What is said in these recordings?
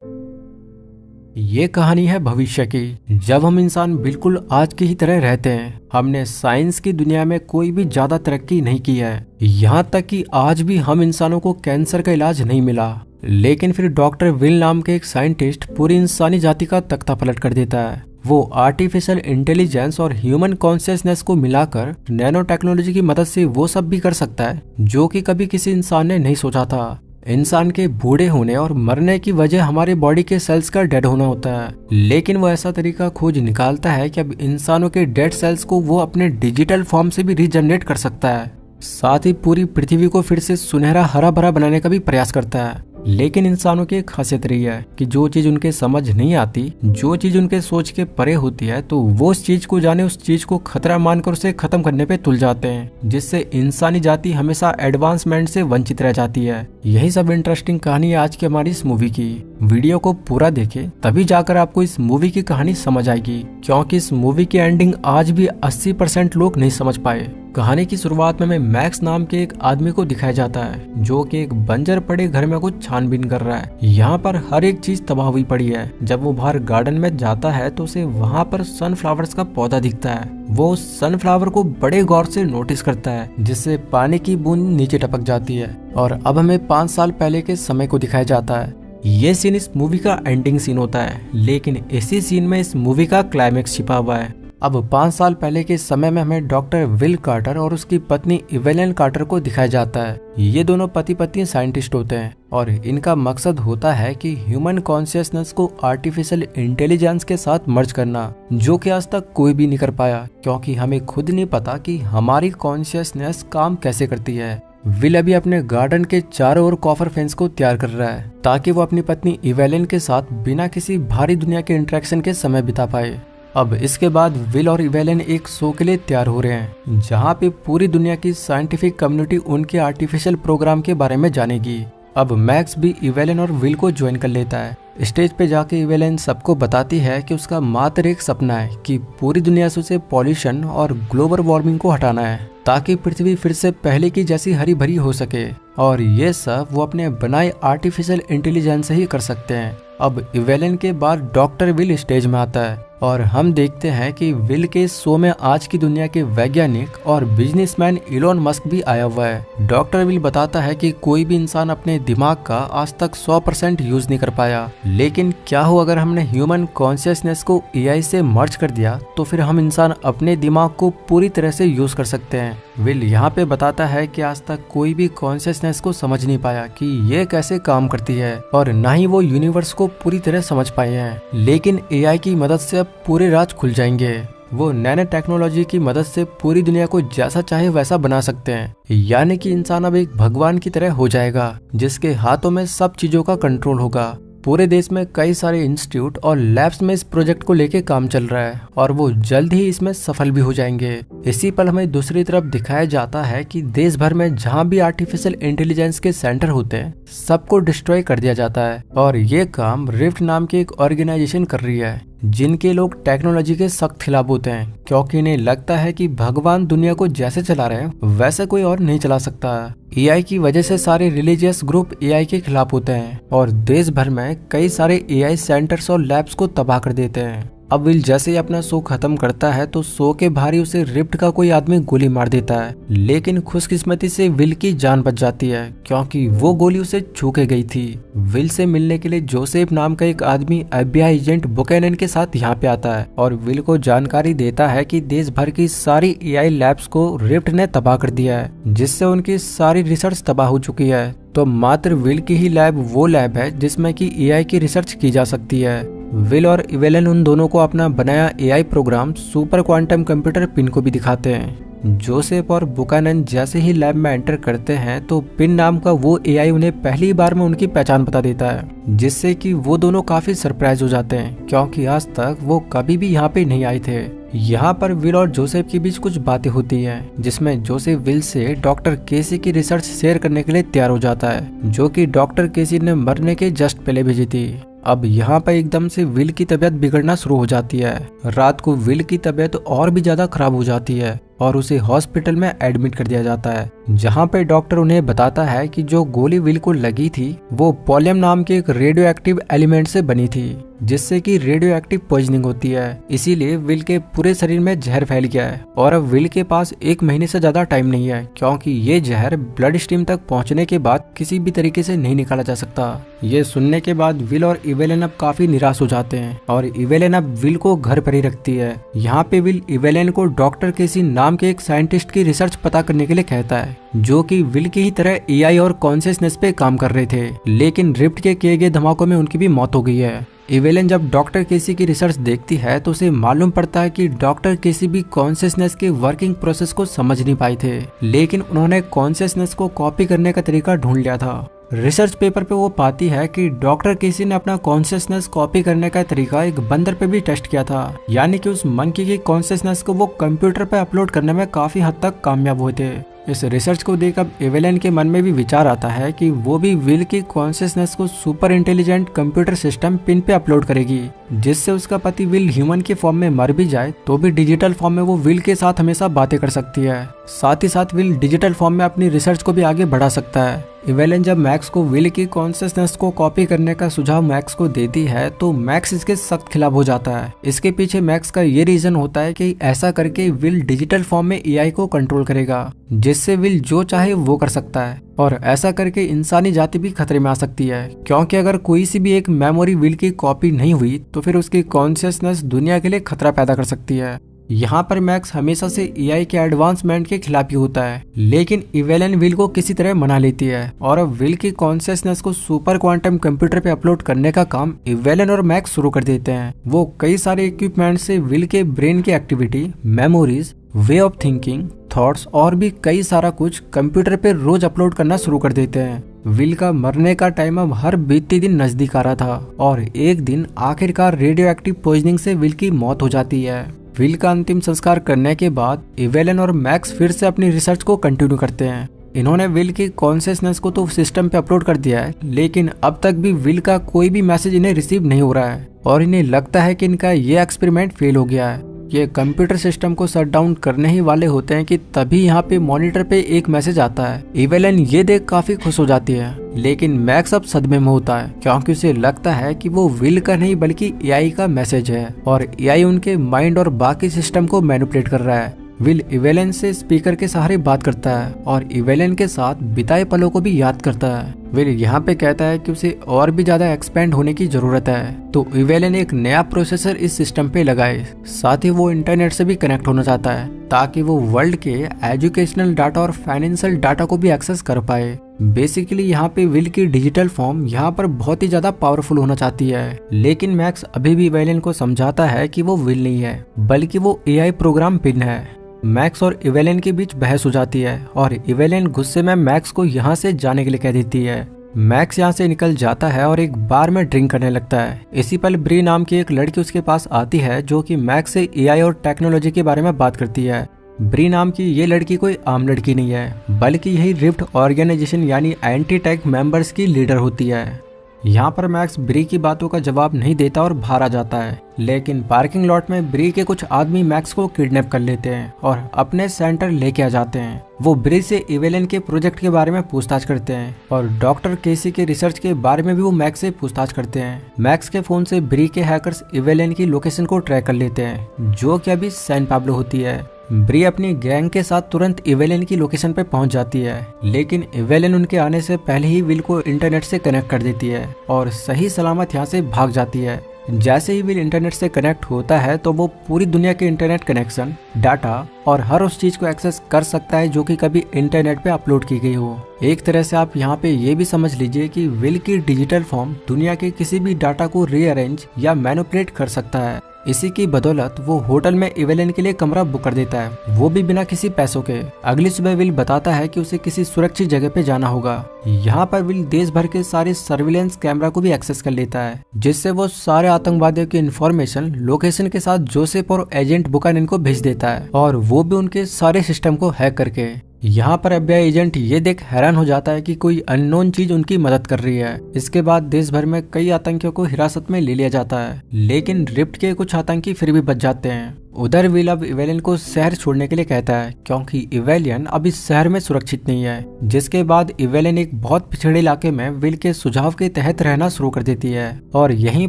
ये कहानी है भविष्य की, जब हम इंसान बिल्कुल आज की ही तरह रहते हैं। हमने साइंस की दुनिया में कोई भी ज्यादा तरक्की नहीं की है, यहाँ तक कि आज भी हम इंसानों को कैंसर का इलाज नहीं मिला। लेकिन फिर डॉक्टर विल नाम के एक साइंटिस्ट पूरी इंसानी जाति का तख्ता पलट कर देता है। वो आर्टिफिशियल इंटेलिजेंस और ह्यूमन कॉन्शियसनेस को मिलाकर नैनो टेक्नोलॉजी की मदद से वो सब भी कर सकता है जो कि कभी किसी इंसान ने नहीं सोचा था। इंसान के बूढ़े होने और मरने की वजह हमारे बॉडी के सेल्स का डेड होना होता है, लेकिन वो ऐसा तरीका खोज निकालता है कि अब इंसानों के डेड सेल्स को वो अपने डिजिटल फॉर्म से भी रीजनरेट कर सकता है। साथ ही पूरी पृथ्वी को फिर से सुनहरा हरा भरा बनाने का भी प्रयास करता है। लेकिन इंसानों की एक खासियत रही है कि जो चीज उनके समझ नहीं आती, जो चीज उनके सोच के परे होती है, तो वो उस चीज को जाने उस चीज को खतरा मानकर उसे खत्म करने पे तुल जाते हैं, जिससे इंसानी जाति हमेशा एडवांसमेंट से वंचित रह जाती है। यही सब इंटरेस्टिंग कहानी है आज की हमारी इस मूवी की। वीडियो को पूरा देखें तभी जाकर आपको इस मूवी की कहानी समझ आएगी, क्योंकि इस मूवी की एंडिंग आज भी 80% लोग नहीं समझ पाए। कहानी की शुरुआत में हमें मैक्स नाम के एक आदमी को दिखाया जाता है जो कि एक बंजर पड़े घर में कुछ छानबीन कर रहा है। यहाँ पर हर एक चीज तबाह हुई पड़ी है। जब वो बाहर गार्डन में जाता है तो उसे वहाँ पर सनफ्लावर्स का पौधा दिखता है। वो उस सनफ्लावर को बड़े गौर से नोटिस करता है, जिससे पानी की बूंद नीचे टपक जाती है। और अब हमें 5 साल पहले के समय को दिखाया जाता है। ये सीन इस मूवी का एंडिंग सीन होता है, लेकिन इसी सीन में इस मूवी का क्लाइमेक्स छिपा हुआ है। अब 5 साल पहले के समय में हमें डॉक्टर विल कार्टर और उसकी पत्नी इवेलिन कार्टर को दिखाया जाता है। ये दोनों पति पत्नी साइंटिस्ट होते हैं और इनका मकसद होता है कि ह्यूमन कॉन्शियसनेस को आर्टिफिशियल इंटेलिजेंस के साथ मर्ज करना, जो कि आज तक कोई भी नहीं कर पाया, क्योंकि हमें खुद नहीं पता कि हमारी कॉन्शियसनेस काम कैसे करती है। विल अभी अपने गार्डन के चारों ओर कॉपर फेंस को तैयार कर रहा है ताकि वो अपनी पत्नी इवेलिन के साथ बिना किसी भारी दुनिया के इंटरेक्शन के समय बिता पाए। अब इसके बाद विल और इवेलिन एक शो के लिए तैयार हो रहे हैं, जहाँ पे पूरी दुनिया की साइंटिफिक कम्युनिटी उनके आर्टिफिशियल प्रोग्राम के बारे में जानेगी। अब मैक्स भी इवेलिन और विल को ज्वाइन कर लेता है। स्टेज पे जाके इवेलिन सबको बताती है कि उसका मात्र एक सपना है कि पूरी दुनिया से उसे पॉल्यूशन और ग्लोबल वार्मिंग को हटाना है, ताकि पृथ्वी फिर से पहले की जैसी हरी भरी हो सके। और ये सब वो अपने बनाए आर्टिफिशियल इंटेलिजेंस से ही कर सकते हैं। अब इवेलिन के बाद डॉक्टर विल स्टेज में आता है और हम देखते हैं कि विल के शो में आज की दुनिया के वैज्ञानिक और बिजनेसमैन इलोन मस्क भी आया हुआ है। डॉक्टर विल बताता है कि कोई भी इंसान अपने दिमाग का आज तक 100% यूज नहीं कर पाया, लेकिन क्या हो अगर हमने ह्यूमन कॉन्शियसनेस को एआई से मर्ज कर दिया, तो फिर हम इंसान अपने दिमाग को पूरी तरह से यूज कर सकते हैं। विल यहाँ पे बताता है कि आज तक कोई भी कॉन्शियसनेस को समझ नहीं पाया कि ये कैसे काम करती है, और न ही वो यूनिवर्स को पूरी तरह समझ पाए हैं। लेकिन एआई की मदद से अब पूरे राज खुल जाएंगे। वो नैनो टेक्नोलॉजी की मदद से पूरी दुनिया को जैसा चाहे वैसा बना सकते हैं, यानी कि इंसान अब एक भगवान की तरह हो जाएगा, जिसके हाथों में सब चीजों का कंट्रोल होगा। पूरे देश में कई सारे इंस्टीट्यूट और लैब्स में इस प्रोजेक्ट को लेके काम चल रहा है और वो जल्द ही इसमें सफल भी हो जाएंगे। इसी पल हमें दूसरी तरफ दिखाया जाता है कि देश भर में जहाँ भी आर्टिफिशियल इंटेलिजेंस के सेंटर होते हैं, सबको डिस्ट्रॉय कर दिया जाता है। और ये काम रिफ्ट नाम की एक ऑर्गेनाइजेशन कर रही है, जिनके लोग टेक्नोलॉजी के सख्त खिलाफ होते हैं, क्योंकि इन्हें लगता है कि भगवान दुनिया को जैसे चला रहे हैं वैसे कोई और नहीं चला सकता। एआई की वजह से सारे रिलीजियस ग्रुप एआई के खिलाफ होते हैं और देश भर में कई सारे एआई सेंटर्स और लैब्स को तबाह कर देते हैं। अब विल जैसे ही अपना शो खत्म करता है तो शो के बाहर ही उसे रिफ्ट का कोई आदमी गोली मार देता है, लेकिन खुशकिस्मती से विल की जान बच जाती है, क्योंकि वो गोली उसे छू के गई थी। विल से मिलने के लिए जोसेफ नाम का एक आदमी एफबीआई एजेंट बुकैनन के साथ यहाँ पे आता है और विल को जानकारी देता है कि देश भर की सारी एआई लैब्स को रिफ्ट ने तबाह कर दिया है, जिससे उनकी सारी रिसर्च तबाह हो चुकी है। तो मात्र विल की ही लैब वो लैब है जिसमें कि एआई की रिसर्च की जा सकती है। विल और इवेलिन उन दोनों को अपना बनाया AI programme super quantum computer pin को भी दिखाते हैं। जोसेफ और बुकानन जैसे ही लैब में एंटर करते हैं तो पिन नाम का वो एआई उन्हें पहली बार में उनकी पहचान बता देता है, जिससे कि वो दोनों काफी सरप्राइज हो जाते हैं, क्योंकि आज तक वो कभी भी यहाँ पे नहीं आए थे। यहाँ पर विल और जोसेफ के बीच कुछ बातें होती हैं, जिसमें जोसेफ विल से डॉक्टर केसी की रिसर्च शेयर करने के लिए तैयार हो जाता है, जो कि डॉक्टर केसी ने मरने के जस्ट पहले भेजी थी। अब यहाँ पर एकदम से विल की तबीयत बिगड़ना शुरू हो जाती है। रात को विल की तबीयत और भी ज्यादा खराब हो जाती है और उसे हॉस्पिटल में एडमिट कर दिया जाता है, जहाँ पे डॉक्टर उन्हें बताता है कि जो गोली विल को लगी थी वो पोलियम नाम के एक रेडियो एक्टिव एलिमेंट से बनी थी, जिससे कि रेडियो एक्टिव पॉइजनिंग होती है। इसीलिए विल के पूरे शरीर में जहर फैल गया है और अब विल के पास 1 महीने से ज्यादा टाइम नहीं है, क्योंकि ये जहर ब्लड स्ट्रीम तक पहुंचने के बाद किसी भी तरीके से नहीं निकाला जा सकता। ये सुनने के बाद विल और इवेलिन अब काफी निराश हो जाते हैं और इवेलिन अब विल को घर पर ही रखती है। यहाँ पे विल इवेलिन को डॉक्टर केसी नाम के एक साइंटिस्ट की रिसर्च पता करने के लिए कहता है, जो कि विल की ही तरह एआई और कॉन्शियसनेस पे काम कर रहे थे, लेकिन रिफ्ट के किए गए धमाकों में उनकी भी मौत हो गई है। इवेलिन जब डॉक्टर केसी की रिसर्च देखती है तो उसे मालूम पड़ता है कि डॉक्टर केसी भी कॉन्शियसनेस के वर्किंग प्रोसेस को समझ नहीं पाए थे, लेकिन उन्होंने कॉन्शियसनेस को कॉपी करने का तरीका ढूंढ लिया था। रिसर्च पेपर पे वो पाती है कि डॉक्टर केसी ने अपना कॉन्शियसनेस कॉपी करने का तरीका एक बंदर पे भी टेस्ट किया था, यानी कि उस मंकी की कॉन्शियसनेस को वो कंप्यूटर पे अपलोड करने में काफी हद तक कामयाब हुए थे। इस रिसर्च को देख अब इवेलिन के मन में भी विचार आता है कि वो भी विल की कॉन्शियसनेस को super intelligent computer system pin पे अपलोड करेगी, जिससे उसका पति विल ह्यूमन के फॉर्म में मर भी जाए तो भी डिजिटल फॉर्म में वो विल के साथ हमेशा बातें कर सकती है। साथ ही साथ विल डिजिटल फॉर्म में अपनी रिसर्च को भी आगे बढ़ा सकता है। इवेलिन जब मैक्स को विल की कॉन्शियसनेस को कॉपी करने का सुझाव मैक्स को देती है तो मैक्स इसके सख्त खिलाफ हो जाता है। इसके पीछे मैक्स का ये रीजन होता है कि ऐसा करके विल डिजिटल फॉर्म में एआई को कंट्रोल करेगा, जिससे विल जो चाहे वो कर सकता है और ऐसा करके इंसानी जाति भी खतरे में आ सकती है, क्योंकि अगर कोई सी भी एक मेमोरी विल की कॉपी नहीं हुई तो फिर उसकी कॉन्शियसनेस दुनिया के लिए खतरा पैदा कर सकती है। यहाँ पर मैक्स हमेशा से एआई के एडवांसमेंट के खिलाफ ही होता है, लेकिन इवेलिन विल को किसी तरह मना लेती है और अब विल की कॉन्शियसनेस को सुपर क्वांटम कंप्यूटर पे अपलोड करने का काम इवेलिन और मैक्स शुरू कर देते हैं। वो कई सारे इक्विपमेंट से विल के ब्रेन की activity, memories, way of thinking, thoughts और भी कई सारा कुछ कंप्यूटर पे रोज अपलोड करना शुरू कर देते हैं। विल का मरने का टाइम अब हर बीतती दिन नजदीक आ रहा था और एक दिन आखिरकार रेडियो एक्टिव पॉइजनिंग से विल की मौत हो जाती है। विल का अंतिम संस्कार करने के बाद इवेलिन और मैक्स फिर से अपनी रिसर्च को कंटिन्यू करते हैं। इन्होंने विल की कॉन्शियसनेस को तो सिस्टम पे अपलोड कर दिया है, लेकिन अब तक भी विल का कोई भी मैसेज इन्हें रिसीव नहीं हो रहा है और इन्हें लगता है कि इनका ये एक्सपेरिमेंट फेल हो गया है। ये कंप्यूटर सिस्टम को शट डाउन करने ही वाले होते हैं कि तभी यहाँ पे मॉनिटर पे एक मैसेज आता है। इवेलिन ये देख काफी खुश हो जाती है, लेकिन मैक्स अब सदमे में होता है, क्योंकि उसे लगता है कि वो विल का नहीं बल्कि एआई का मैसेज है और एआई उनके माइंड और बाकी सिस्टम को मैनिपुलेट कर रहा है। विल इवेलिन से स्पीकर के सहारे बात करता है और इवेलिन के साथ बिताए पलों को भी याद करता है। विल यहाँ पे कहता है कि उसे और भी ज्यादा एक्सपेंड होने की जरूरत है, तो इवेलिन एक नया प्रोसेसर इस सिस्टम पे लगाए। साथ ही वो इंटरनेट से भी कनेक्ट होना चाहता है ताकि वो वर्ल्ड के एजुकेशनल डाटा और फाइनेंशियल डाटा को भी एक्सेस कर पाए। बेसिकली यहाँ पे विल की डिजिटल फॉर्म यहाँ पर बहुत ही ज्यादा पावरफुल होना चाहती है, लेकिन मैक्स अभी भी इवेलिन को समझाता है कि वो विल नहीं है बल्कि वो एआई प्रोग्राम पिन है। मैक्स और इवेलिन के बीच बहस हो जाती है और इवेलिन गुस्से में मैक्स को यहाँ से जाने के लिए कह देती है। मैक्स यहाँ से निकल जाता है और एक बार में ड्रिंक करने लगता है। इसी पल ब्री नाम की एक लड़की उसके पास आती है, जो कि मैक्स से एआई और टेक्नोलॉजी के बारे में बात करती है। ब्री नाम की ये लड़की कोई आम लड़की नहीं है, बल्कि यही रिफ्ट ऑर्गेनाइजेशन यानी एंटी टेक मेंबर्स की लीडर होती है। यहाँ पर मैक्स ब्री की बातों का जवाब नहीं देता और बाहर आ जाता है, लेकिन पार्किंग लॉट में ब्री के कुछ आदमी मैक्स को किडनैप कर लेते हैं और अपने सेंटर लेके आ जाते हैं। वो ब्री से इवेलिन के प्रोजेक्ट के बारे में पूछताछ करते हैं और डॉक्टर केसी के रिसर्च के बारे में भी वो मैक्स से पूछताछ करते हैं। मैक्स के फोन से ब्री के हैकर्स इवेलिन की लोकेशन को ट्रैक कर लेते हैं, जो कि अभी सैन पाब्लो होती है। ब्री अपनी गैंग के साथ तुरंत इवेलिन की लोकेशन पे पहुंच जाती है, लेकिन इवेलिन उनके आने से पहले ही विल को इंटरनेट से कनेक्ट कर देती है और सही सलामत यहाँ से भाग जाती है। जैसे ही विल इंटरनेट से कनेक्ट होता है तो वो पूरी दुनिया के इंटरनेट कनेक्शन, डाटा और हर उस चीज को एक्सेस कर सकता है जो कि कभी इंटरनेट पे अपलोड की गई हो। एक तरह से आप यहाँ पे ये भी समझ लीजिए कि विल की डिजिटल फॉर्म दुनिया के किसी भी डाटा को रीअरेंज या मैनिपुलेट कर सकता है। इसी की बदौलत वो होटल में इवेलिन के लिए कमरा बुक कर देता है, वो भी बिना किसी पैसों के। अगली सुबह विल बताता है कि उसे किसी सुरक्षित जगह पे जाना होगा। यहाँ पर विल देश भर के सारे सर्विलेंस कैमरा को भी एक्सेस कर लेता है, जिससे वो सारे आतंकवादियों की इन्फॉर्मेशन लोकेशन के साथ जोसेफ और एजेंट बुकानन को भेज देता है और वो भी उनके सारे सिस्टम को हैक करके। यहाँ पर FBI एजेंट ये देख हैरान हो जाता है कि कोई अननोन चीज उनकी मदद कर रही है। इसके बाद देश भर में कई आतंकियों को हिरासत में ले लिया जाता है, लेकिन रिप्ट के कुछ आतंकी फिर भी बच जाते हैं। उधर विल अब इवेलियन को शहर छोड़ने के लिए कहता है, क्योंकि इवेलियन अब इस शहर में सुरक्षित नहीं है। जिसके बाद इवेलियन एक बहुत पिछड़े इलाके में विल के सुझाव के तहत रहना शुरू कर देती है और यहीं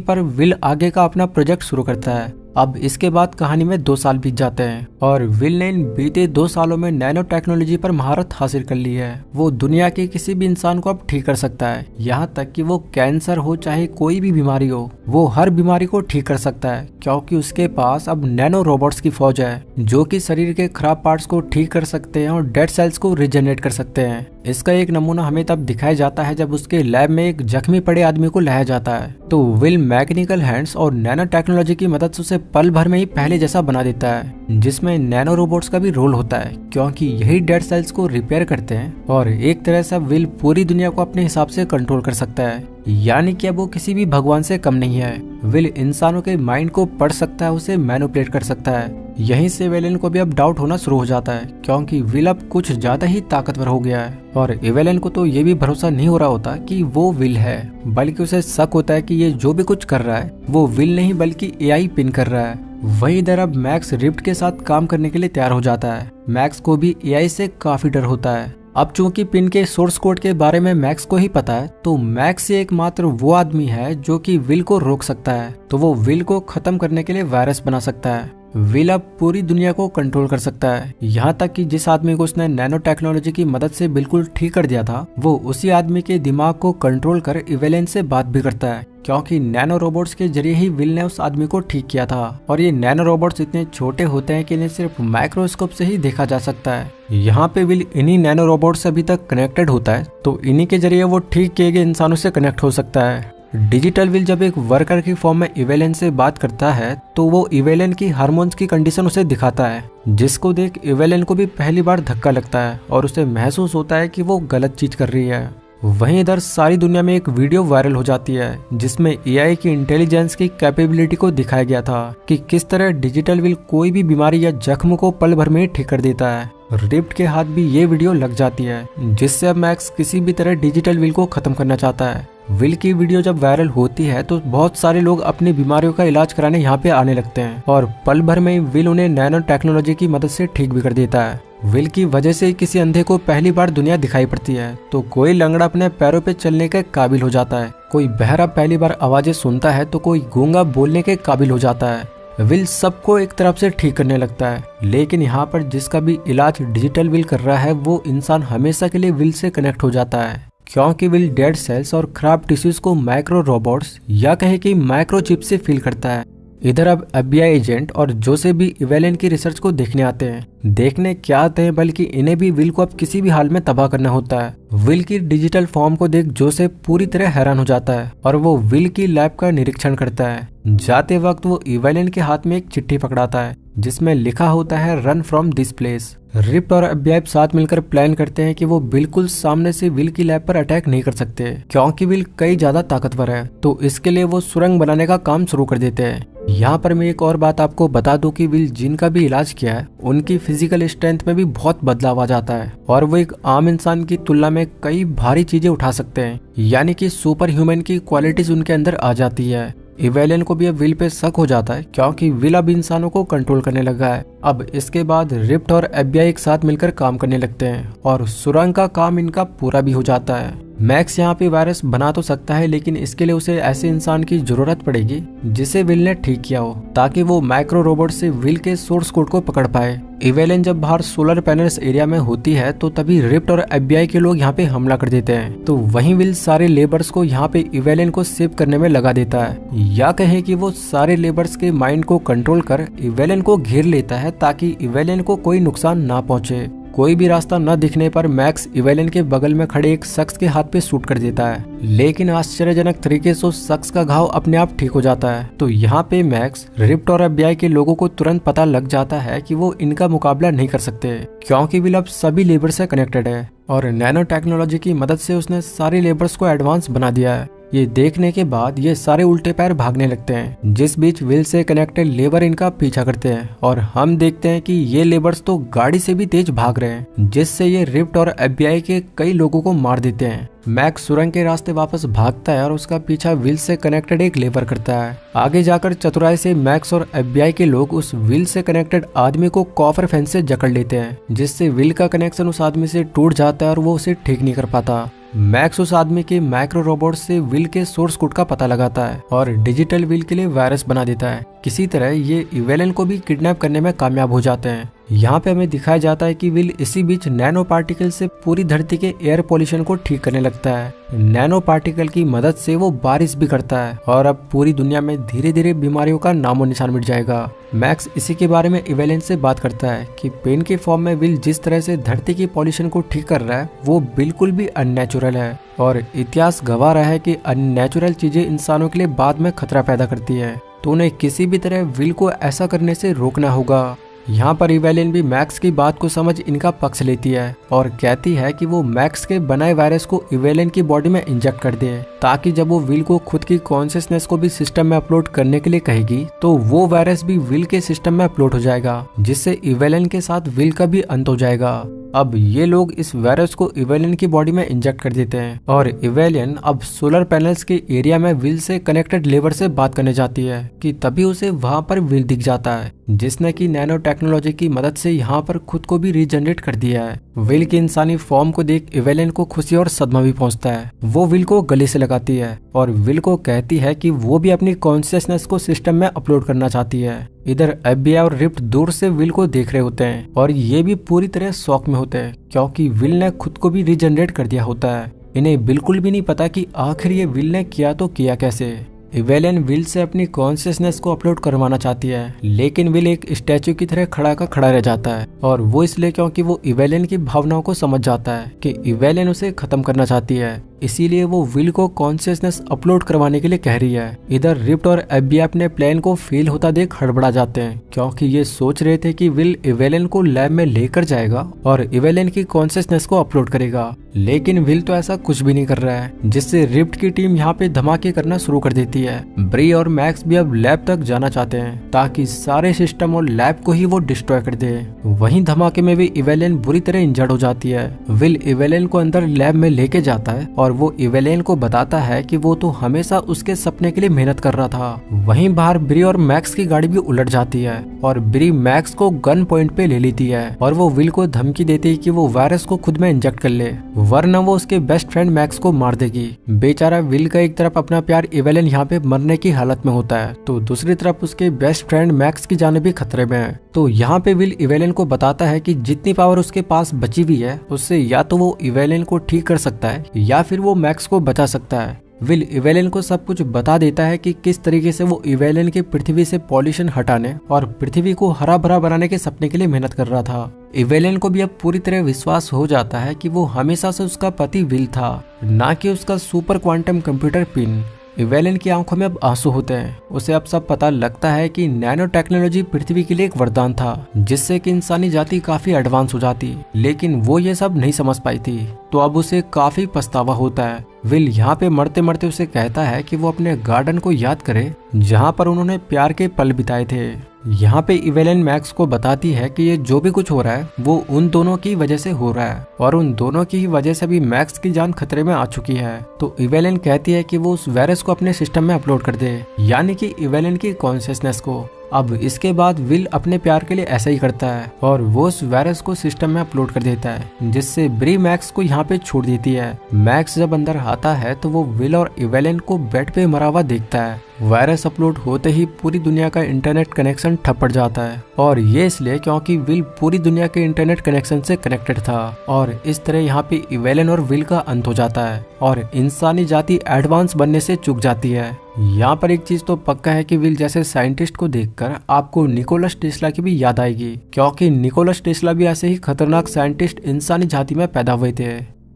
पर विल आगे का अपना प्रोजेक्ट शुरू करता है। अब इसके बाद कहानी में 2 साल बीत जाते हैं और विल ने इन बीते 2 सालों में नैनो टेक्नोलॉजी पर महारत हासिल कर ली है। वो दुनिया के किसी भी इंसान को अब ठीक कर सकता है, यहाँ तक कि वो कैंसर हो चाहे कोई भी बीमारी हो, वो हर बीमारी को ठीक कर सकता है, क्योंकि उसके पास अब नैनो रोबोट्स की फौज है जो कि शरीर के खराब पार्ट्स को ठीक कर सकते हैं और डेड सेल्स को रिजेनरेट कर सकते हैं। इसका एक नमूना हमें तब दिखाया जाता है जब उसके लैब में एक जख्मी पड़े आदमी को लाया जाता है, तो विल मैकेनिकल हैंड्स और नैनो टेक्नोलॉजी की मदद से उसे पल भर में ही पहले जैसा बना देता है, जिसमें नैनो रोबोट्स का भी रोल होता है, क्योंकि यही डेड सेल्स को रिपेयर करते हैं और एक तरह से विल पूरी दुनिया को अपने हिसाब से कंट्रोल कर सकता है। यानी कि अब वो किसी भी भगवान से कम नहीं है। विल इंसानों के माइंड को पढ़ सकता है, उसे मैनिपुलेट कर सकता है। यहीं से इवेलियन को भी अब डाउट होना शुरू हो जाता है, क्योंकि विल अब कुछ ज्यादा ही ताकतवर हो गया है और इवेलियन को तो ये भी भरोसा नहीं हो रहा होता कि वो विल है, बल्कि उसे शक होता है कि ये जो भी कुछ कर रहा है वो विल नहीं बल्कि AI पिन कर रहा है। वहीं इधर अब मैक्स रिप्ट के साथ काम करने के लिए तैयार हो जाता है। मैक्स को भी AI से काफी डर होता है। अब चूंकि पिन के सोर्स कोड के बारे में मैक्स को ही पता है, तो मैक्स एकमात्र वो आदमी है जो कि विल को रोक सकता है, तो वो विल को खत्म करने के लिए वायरस बना सकता है। विल अब पूरी दुनिया को कंट्रोल कर सकता है, यहाँ तक कि जिस आदमी को उसने नैनो टेक्नोलॉजी की मदद से बिल्कुल ठीक कर दिया था, वो उसी आदमी के दिमाग को कंट्रोल कर इवेलियन से बात भी करता है, क्योंकि नैनो रोबोट्स के जरिए ही विल ने उस आदमी को ठीक किया था। और ये नैनो रोबोट्स इतने छोटे होते हैं कि इन्हें सिर्फ माइक्रोस्कोप से ही देखा जा सकता है। यहाँ पे विल इन्हीं नैनो रोबोट से अभी तक कनेक्टेड होता है, तो इन्हीं के जरिए वो ठीक किए गए इंसानों से कनेक्ट हो सकता है। डिजिटल विल जब एक वर्कर की फॉर्म में इवेलियन से बात करता है, तो वो इवेलियन की हार्मोन्स की कंडीशन उसे दिखाता है, जिसको देख इवेलियन को भी पहली बार धक्का लगता है और उसे महसूस होता है कि वो गलत चीज कर रही है। वहीं इधर सारी दुनिया में एक वीडियो वायरल हो जाती है जिसमें AI की इंटेलिजेंस की कैपेबिलिटी को दिखाया गया था कि किस तरह डिजिटल विल कोई भी बीमारी या जख्म को पल भर में ठीक कर देता है। रिप्ट के हाथ भी ये वीडियो लग जाती है, जिससे अब मैक्स किसी भी तरह डिजिटल विल को खत्म करना चाहता है। विल की वीडियो जब वायरल होती है तो बहुत सारे लोग अपनी बीमारियों का इलाज कराने यहाँ पे आने लगते हैं और पल भर में विल उन्हें नैनो टेक्नोलॉजी की मदद से ठीक भी कर देता है। विल की वजह से किसी अंधे को पहली बार दुनिया दिखाई पड़ती है, तो कोई लंगड़ा अपने पैरों पे चलने के काबिल हो जाता है, कोई बहरा पहली बार आवाजें सुनता है, तो कोई गूंगा बोलने के काबिल हो जाता है। विल सबको एक तरफ से ठीक करने लगता है, लेकिन यहाँ पर जिसका भी इलाज डिजिटल विल कर रहा है, वो इंसान हमेशा के लिए विल से कनेक्ट हो जाता है, क्योंकि विल डेड सेल्स और खराब टिश्यूज को माइक्रो रोबोट्स या कहे कि माइक्रोचिप से फील करता है। इधर अब FBI एजेंट और जोसेफ भी इवेलियन की रिसर्च को देखने आते हैं। देखने क्या आते हैं, बल्कि इन्हें भी विल को अब किसी भी हाल में तबाह करना होता है। विल की डिजिटल फॉर्म को देख जोसेफ पूरी तरह हैरान हो जाता है और वो विल की लैब का निरीक्षण करता है। जाते वक्त वो इवेलियन के हाथ में एक चिट्ठी पकड़ाता है जिसमें लिखा होता है run from this place. Ripped और FBI साथ मिलकर प्लान करते हैं कि वो बिल्कुल सामने से विल की लैब पर अटैक नहीं कर सकते, क्योंकि विल कई ज्यादा ताकतवर है, तो इसके लिए वो सुरंग बनाने का काम शुरू कर देते हैं। यहाँ पर मैं एक और बात आपको बता दूं कि विल जिनका भी इलाज किया है, उनकी फिजिकल स्ट्रेंथ में भी बहुत बदलाव आ जाता है और वो एक आम इंसान की तुलना में कई भारी चीजें उठा सकते हैं, यानी कि सुपर ह्यूमन की क्वालिटीज उनके अंदर आ जाती है। इवेलियन को भी अब विल पे शक हो जाता है, क्योंकि विल अब इंसानों को कंट्रोल करने लगा है। अब इसके बाद रिप्ट और FBI एक साथ मिलकर काम करने लगते हैं और सुरंग का काम इनका पूरा भी हो जाता है। मैक्स यहाँ पे वायरस बना तो सकता है, लेकिन इसके लिए उसे ऐसे इंसान की जरूरत पड़ेगी जिसे विल ने ठीक किया हो, ताकि वो माइक्रो रोबोट से विल के सोर्स कोड को पकड़ पाए। इवेलियन जब बाहर सोलर पैनल्स एरिया में होती है, तो तभी रिप्ट और FBI के लोग यहाँ पे हमला कर देते हैं, तो वहीं विल सारे लेबर्स को यहाँ पे इवेलियन को सेव करने में लगा देता है, या कहे कि वो सारे लेबर्स के माइंड को कंट्रोल कर इवेलियन को घेर लेता है, ताकि इवेलियन को कोई नुकसान ना पहुंचे। कोई भी रास्ता न दिखने पर मैक्स इवेलियन के बगल में खड़े एक शख्स के हाथ पे शूट कर देता है, लेकिन आश्चर्यजनक तरीके से उस शख्स का घाव अपने आप ठीक हो जाता है। तो यहाँ पे मैक्स, रिप्ट और FBI के लोगों को तुरंत पता लग जाता है कि वो इनका मुकाबला नहीं कर सकते, क्योंकि विल अब सभी लेबर से कनेक्टेड है और नैनो टेक्नोलॉजी की मदद से उसने सारे लेबर्स को एडवांस बना दिया है। ये देखने के बाद ये सारे उल्टे पैर भागने लगते हैं, जिस बीच विल से कनेक्टेड लेबर इनका पीछा करते हैं और हम देखते हैं कि ये लेबर्स तो गाड़ी से भी तेज भाग रहे हैं, जिससे ये रिफ्ट और FBI के कई लोगों को मार देते हैं। मैक्स सुरंग के रास्ते वापस भागता है और उसका पीछा विल से कनेक्टेड एक लेबर करता है। आगे जाकर चतुराई से मैक्स और FBI के लोग उस विल से कनेक्टेड आदमी को कॉपर फेंस से जकड़ लेते हैं, जिससे विल का कनेक्शन उस आदमी से टूट जाता है और वो उसे ठीक नहीं कर पाता। मैक्स उस आदमी के माइक्रो रोबोट से विल के सोर्स कोड का पता लगाता है और डिजिटल विल के लिए वायरस बना देता है। किसी तरह ये इवेलन को भी किडनैप करने में कामयाब हो जाते हैं। यहाँ पे हमें दिखाया जाता है कि विल इसी बीच नैनो पार्टिकल से पूरी धरती के एयर पोल्यूशन को ठीक करने लगता है। नैनो पार्टिकल की मदद से वो बारिश भी करता है और अब पूरी दुनिया में धीरे धीरे बीमारियों का नामो निशान मिट जाएगा। मैक्स इसी के बारे में इवेलन से बात करता है कि पेन के फॉर्म में विल जिस तरह से धरती की पॉल्यूशन को ठीक कर रहा है वो बिल्कुल भी अननेचुरल है और इतिहास गवाह रहा है कि अननेचुरल चीजें इंसानों के लिए बाद में खतरा पैदा करती है, तो उन्हें किसी भी तरह विल को ऐसा करने से रोकना होगा। यहाँ पर इवेलिन भी मैक्स की बात को समझ इनका पक्ष लेती है और कहती है कि वो मैक्स के बनाए वायरस को इवेलिन की बॉडी में इंजेक्ट कर दे, ताकि जब वो विल को खुद की कॉन्शियसनेस को भी सिस्टम में अपलोड करने के लिए कहेगी तो वो वायरस भी विल के सिस्टम में अपलोड हो जाएगा, जिससे इवेलिन के साथ विल का भी अंत हो जाएगा। अब ये लोग इस वायरस को इवेलिन की बॉडी में इंजेक्ट कर देते हैं और इवेलिन अब सोलर पैनल्स के एरिया में विल से कनेक्टेड लेबर से बात करने जाती है कि तभी उसे वहाँ पर विल दिख जाता है, जिसने की नैनो टेक्नोलॉजी की मदद से यहाँ पर खुद को भी रीजनरेट कर दिया है। विल की इंसानी फॉर्म को देख इवेलिन को खुशी और सदमा भी पहुंचता है। वो विल को गले से लगाती है और विल को कहती है कि वो भी अपनी कॉन्शियसनेस को सिस्टम में अपलोड करना चाहती है। इधर FBI और रिफ्ट दूर से विल को देख रहे होते हैं और ये भी पूरी तरह शॉक में होते हैं, क्योंकि विल ने खुद को भी रीजनरेट कर दिया होता है। इन्हें बिल्कुल भी नहीं पता कि आखिर ये विल ने किया तो किया कैसे। इवेलिन विल से अपनी कॉन्शियसनेस को अपलोड करवाना चाहती है, लेकिन विल एक स्टैचू की तरह खड़ा का खड़ा रह जाता है और वो इसलिए क्योंकि वो इवेलिन की भावनाओं को समझ जाता है कि इवेलिन उसे खत्म करना चाहती है, इसीलिए वो विल को कॉन्शियसनेस अपलोड करवाने के लिए कह रही है। इधर रिफ्ट और FBI अपने प्लान को फेल होता देख हड़बड़ा जाते हैं, क्योंकि ये सोच रहे थे कि विल इवेलिन को लैब में लेकर जाएगा और इवेलिन की कॉन्शियसनेस को अपलोड करेगा, लेकिन विल तो ऐसा कुछ भी नहीं कर रहा है, जिससे रिफ्ट की टीम यहाँ पे धमाके करना शुरू कर देती है। ब्री और मैक्स भी अब लैब तक जाना चाहते हैं ताकि सारे सिस्टम और लैब को ही वो डिस्ट्रॉय कर दे। वहीं धमाके में भी इवेलिन बुरी तरह इंजर्ड हो जाती है। विल इवेलिन को अंदर लैब में लेके जाता है और वो इवेलिन को बताता है कि वो तो हमेशा उसके सपने के लिए मेहनत कर रहा था। वहीं बाहर ब्री और मैक्स की गाड़ी भी उलट जाती है और ब्री मैक्स को गन पॉइंट पे ले लेती है और वो विल को धमकी देती है कि वो वायरस को खुद में इंजेक्ट कर ले, वरना वो उसके बेस्ट फ्रेंड मैक्स को मार देगी। बेचारा विल का एक तरफ अपना प्यार इवेलिन यहाँ पे मरने की हालत में होता है, तो दूसरी तरफ उसके बेस्ट फ्रेंड मैक्स की जान भी खतरे में है। तो यहाँ पे विल इवेलिन को बताता है कि जितनी पावर उसके पास बची हुई है उससे या तो वो इवेलिन को ठीक कर सकता है या फिर वो मैक्स को बचा सकता है। विल इवेलिन को सब कुछ बता देता है कि किस तरीके से वो इवेलिन के पृथ्वी से पॉल्यूशन हटाने और पृथ्वी को हरा भरा बनाने के सपने के लिए मेहनत कर रहा था। इवेलिन को भी अब पूरी तरह विश्वास हो जाता है कि वो हमेशा से उसका पति विल था, ना कि उसका सुपर क्वांटम कंप्यूटर पिन। इवेलिन की आंखों में अब आंसू होते हैं। उसे अब सब पता लगता है कि नैनो टेक्नोलॉजी पृथ्वी के लिए एक वरदान था, जिससे कि इंसानी जाति काफी एडवांस हो जाती, लेकिन वो ये सब नहीं समझ पाई थी। तो अब उसे काफी पछतावा होता है। विल यहाँ पे मरते मरते उसे कहता है कि वो अपने गार्डन को याद करे जहाँ पर उन्होंने प्यार के पल बिताए थे। यहाँ पे इवेलिन मैक्स को बताती है कि ये जो भी कुछ हो रहा है वो उन दोनों की वजह से हो रहा है और उन दोनों की ही वजह से भी मैक्स की जान खतरे में आ चुकी है। तो इवेलिन कहती है कि वो उस वायरस को अपने सिस्टम में अपलोड कर दे, यानी कि इवेलिन की कॉन्शियसनेस को। अब इसके बाद विल अपने प्यार के लिए ऐसा ही करता है और वो उस वायरस को सिस्टम में अपलोड कर देता है, जिससे ब्री मैक्स को यहाँ पे छोड़ देती है। मैक्स जब अंदर आता है तो वो विल और इवेलिन को बेड पे मरा हुआ देखता है। वायरस अपलोड होते ही पूरी दुनिया का इंटरनेट कनेक्शन ठप पड़ जाता है और ये इसलिए क्योंकि विल पूरी दुनिया के इंटरनेट कनेक्शन से कनेक्टेड था और इस तरह यहाँ पे इवेलिन और विल का अंत हो जाता है और इंसानी जाति एडवांस बनने से चूक जाती है। यहाँ पर एक चीज तो पक्का है कि विल जैसे साइंटिस्ट को देखकर आपको निकोलस टेस्ला की भी याद आएगी, क्योंकि निकोलस टेस्ला भी ऐसे ही खतरनाक साइंटिस्ट इंसानी जाति में पैदा हुए थे।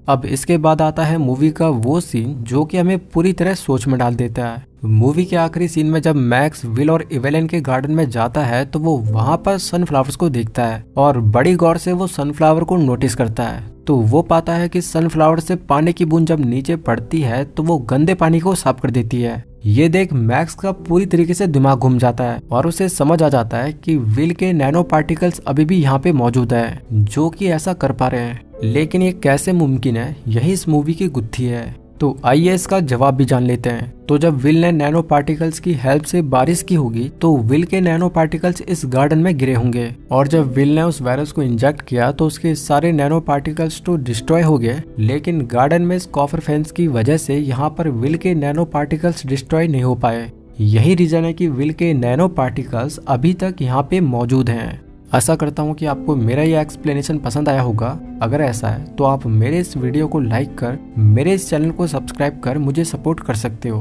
अब इसके बाद आता है मूवी का वो सीन जो कि हमें पूरी तरह सोच में डाल देता है। मूवी के आखिरी सीन में जब मैक्स विल और इवेलिन के गार्डन में जाता है तो वो वहाँ पर सनफ्लावर्स को देखता है और बड़ी गौर से वो सनफ्लावर को नोटिस करता है। तो वो पाता है कि सनफ्लावर से पानी की बूंद जब नीचे पड़ती है तो वो गंदे पानी को साफ कर देती है। ये देख मैक्स का पूरी तरीके से दिमाग घूम जाता है और उसे समझ आ जाता है कि विल के नैनो पार्टिकल्स अभी भी यहाँ पे मौजूद है जो कि ऐसा कर पा रहे हैं, लेकिन ये कैसे मुमकिन है, यही इस मूवी की गुत्थी है। तो आइए इसका जवाब भी जान लेते हैं। तो जब विल ने नैनो पार्टिकल्स की हेल्प से बारिश की होगी तो विल के नैनो पार्टिकल्स इस गार्डन में गिरे होंगे और जब विल ने उस वायरस को इंजेक्ट किया तो उसके सारे नैनो पार्टिकल्स तो डिस्ट्रॉय हो गए, लेकिन गार्डन में इस कॉपर फेंस की वजह से यहाँ पर विल के नैनो पार्टिकल्स डिस्ट्रॉय नहीं हो पाए। यही रीजन है कि विल के नैनो पार्टिकल्स अभी तक यहाँ पे मौजूद हैं। आशा करता हूँ कि आपको मेरा ये एक्सप्लेनेशन पसंद आया होगा। अगर ऐसा है तो आप मेरे इस वीडियो को लाइक कर मेरे इस चैनल को सब्सक्राइब कर मुझे सपोर्ट कर सकते हो।